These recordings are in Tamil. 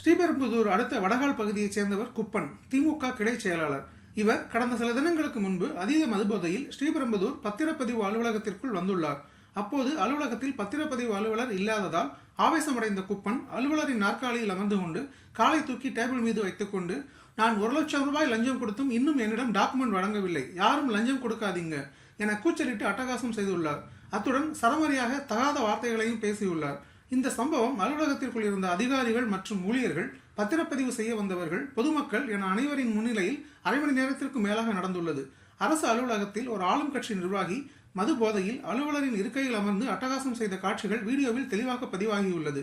ஸ்ரீபெரும்புதூர் அடுத்த வடகால் பகுதியைச் சேர்ந்தவர் குப்பன், திமுக கிளை செயலாளர். இவர் கடந்த சில தினங்களுக்கு முன்பு அதீத மதுபோதையில் ஸ்ரீபெரும்புதூர் பத்திரப்பதிவு அலுவலகத்திற்குள் வந்துள்ளார். அப்போது அலுவலகத்தில் பத்திரப்பதிவு அலுவலர் இல்லாததால் ஆவேசமடைந்த குப்பன் அலுவலரின் நாற்காலியில் அமர்ந்து கொண்டு காலை தூக்கி டேபிள் மீது வைத்துக் கொண்டு, நான் 1,00,000 ரூபாய் லஞ்சம் கொடுத்தும் இன்னும் என்னிடம் டாக்குமெண்ட் வழங்கவில்லை, யாரும் லஞ்சம் கொடுக்காதீங்க என கூச்சலிட்டு அட்டகாசம் செய்துள்ளார். அத்துடன் சரமரியாக தகாத வார்த்தைகளையும் பேசியுள்ளார். இந்த சம்பவம் அலுவலகத்திற்குள் இருந்த அதிகாரிகள் மற்றும் ஊழியர்கள், பத்திரப்பதிவு செய்ய வந்தவர்கள், பொதுமக்கள் என அனைவரின் முன்னிலையில் அரை மணி நேரத்திற்கு மேலாக நடந்துள்ளது. அரசு அலுவலகத்தில் ஒரு ஆளும் கட்சி நிர்வாகி மது போதையில் அலுவலரின் இருக்கையில் அமர்ந்து அட்டகாசம் செய்த காட்சிகள் வீடியோவில் தெளிவாக பதிவாகியுள்ளது.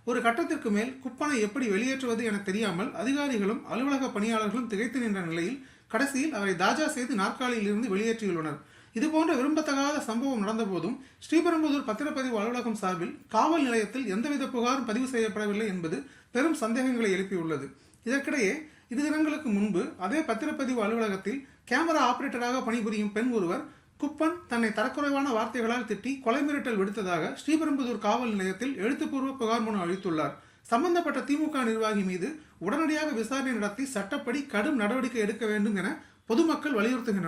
ஒரு கட்டத்திற்கு மேல் குப்பனை எப்படி வெளியேற்றுவது என தெரியாமல் அதிகாரிகளும் அலுவலக பணியாளர்களும் திகைத்து நின்ற நிலையில் கடைசியில் அவரை தாஜா செய்து நாற்காலியில் இருந்து வெளியேற்றியுள்ளனர். இதுபோன்ற விரும்பத்தகாத சம்பவம் நடந்த போதும் ஸ்ரீபெரும்புதூர் பத்திரப்பதிவு அலுவலகம் சார்பில் காவல் நிலையத்தில் எந்தவித புகாரும் பதிவு செய்யப்படவில்லை என்பது பெரும் சந்தேகங்களை எழுப்பியுள்ளது. இதற்கிடையே 2 தினங்களுக்கு முன்பு அதே பத்திரப்பதிவு அலுவலகத்தில் கேமரா ஆபரேட்டராக பணிபுரியும் பெண் ஒருவர் குப்பன் தன்னை தரக்குறைவான வார்த்தைகளால் திட்டி கொலை மிரட்டல் விடுத்ததாக ஸ்ரீபெரும்புதூர் காவல் நிலையத்தில் எழுத்துப்பூர்வ புகார் மனு அளித்துள்ளார். சம்பந்தப்பட்ட திமுக நிர்வாகி மீது உடனடியாக விசாரணை நடத்தி சட்டப்படி கடும் நடவடிக்கை எடுக்க வேண்டும் என பொதுமக்கள் வலியுறுத்துகின்றனர்.